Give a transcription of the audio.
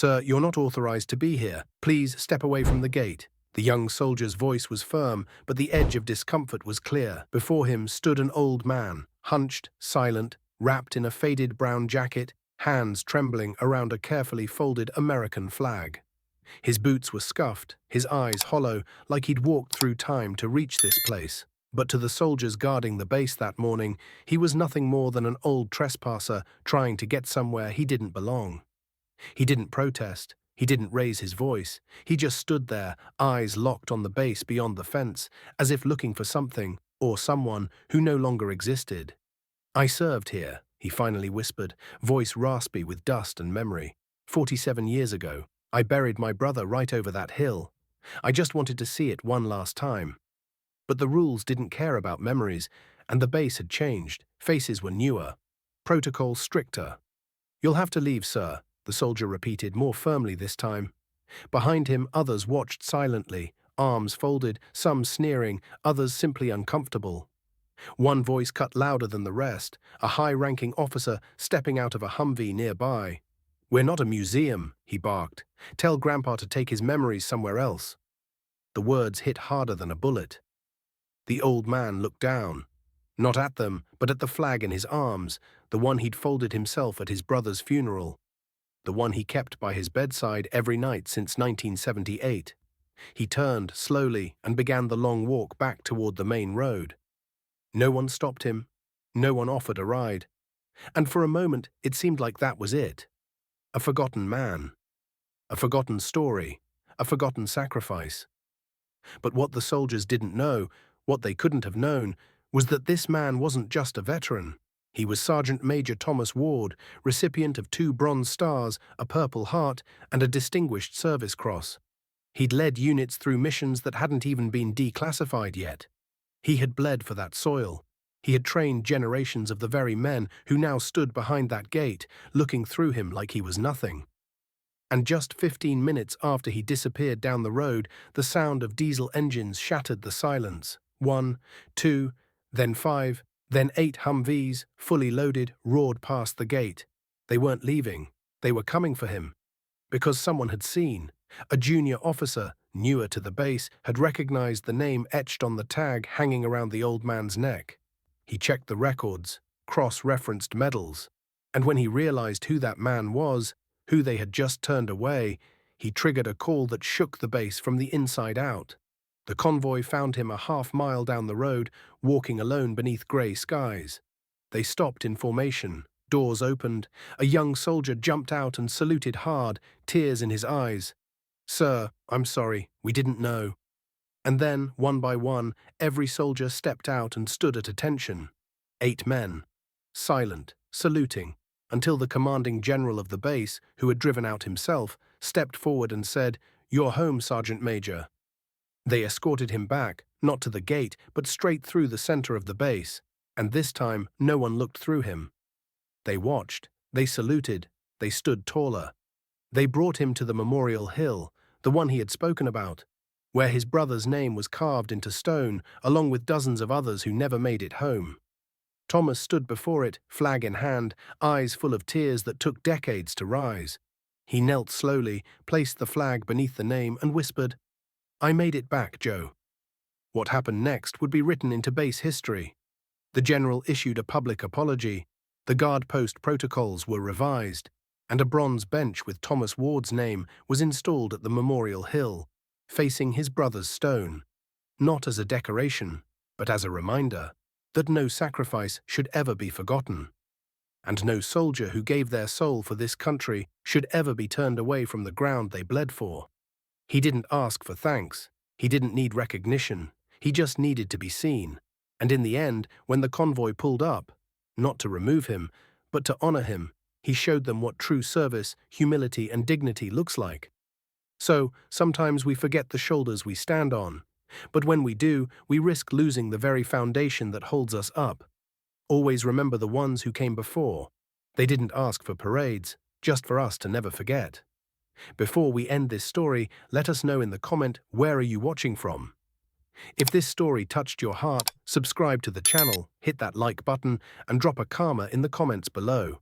"Sir, you're not authorized to be here. Please step away from the gate." The young soldier's voice was firm, but the edge of discomfort was clear. Before him stood an old man, hunched, silent, wrapped in a faded brown jacket, hands trembling around a carefully folded American flag. His boots were scuffed, his eyes hollow, like he'd walked through time to reach this place. But to the soldiers guarding the base that morning, he was nothing more than an old trespasser trying to get somewhere he didn't belong. He didn't protest. He didn't raise his voice. He just stood there, eyes locked on the base beyond the fence, as if looking for something, or someone, who no longer existed. "I served here," he finally whispered, voice raspy with dust and memory. 47 years ago. I buried my brother right over that hill. I just wanted to see it one last time." But the rules didn't care about memories, and the base had changed. Faces were newer. Protocol stricter. "You'll have to leave, sir," the soldier repeated, more firmly this time. Behind him, others watched silently, arms folded, some sneering, others simply uncomfortable. One voice cut louder than the rest, a high-ranking officer stepping out of a Humvee nearby. "We're not a museum," he barked. "Tell Grandpa to take his memories somewhere else." The words hit harder than a bullet. The old man looked down, not at them, but at the flag in his arms, the one he'd folded himself at his brother's funeral, the one he kept by his bedside every night since 1978. He turned slowly and began the long walk back toward the main road. No one stopped him. No one offered a ride. And for a moment, it seemed like that was it. A forgotten man. A forgotten story. A forgotten sacrifice. But what the soldiers didn't know, what they couldn't have known, was that this man wasn't just a veteran. He was Sergeant Major Thomas Ward, recipient of 2 Bronze Stars, a Purple Heart, and a Distinguished Service Cross. He'd led units through missions that hadn't even been declassified yet. He had bled for that soil. He had trained generations of the very men who now stood behind that gate, looking through him like he was nothing. And just 15 minutes after he disappeared down the road, the sound of diesel engines shattered the silence. 1, 2, then 5, then 8 Humvees, fully loaded, roared past the gate. They weren't leaving. They were coming for him. Because someone had seen. A junior officer, newer to the base, had recognized the name etched on the tag hanging around the old man's neck. He checked the records, cross-referenced medals, and when he realized who that man was, who they had just turned away, he triggered a call that shook the base from the inside out. The convoy found him a half-mile down the road, walking alone beneath grey skies. They stopped in formation. Doors opened. A young soldier jumped out and saluted hard, tears in his eyes. "Sir, I'm sorry, we didn't know." And then, one by one, every soldier stepped out and stood at attention. 8 men, silent, saluting, until the commanding general of the base, who had driven out himself, stepped forward and said, "You're home, Sergeant Major." They escorted him back, not to the gate, but straight through the center of the base, and this time no one looked through him. They watched, they saluted, they stood taller. They brought him to the Memorial Hill, the one he had spoken about, where his brother's name was carved into stone, along with dozens of others who never made it home. Thomas stood before it, flag in hand, eyes full of tears that took decades to rise. He knelt slowly, placed the flag beneath the name, and whispered, "I made it back, Joe." What happened next would be written into base history. The general issued a public apology, the guard post protocols were revised, and a bronze bench with Thomas Ward's name was installed at the Memorial Hill, facing his brother's stone, not as a decoration, but as a reminder that no sacrifice should ever be forgotten, and no soldier who gave their soul for this country should ever be turned away from the ground they bled for. He didn't ask for thanks. He didn't need recognition. He just needed to be seen. And in the end, when the convoy pulled up, not to remove him, but to honor him, he showed them what true service, humility, and dignity looks like. So, sometimes we forget the shoulders we stand on, but when we do, we risk losing the very foundation that holds us up. Always remember the ones who came before. They didn't ask for parades, just for us to never forget. Before we end this story, let us know in the comment, where are you watching from? If this story touched your heart, subscribe to the channel, hit that like button, and drop a karma in the comments below.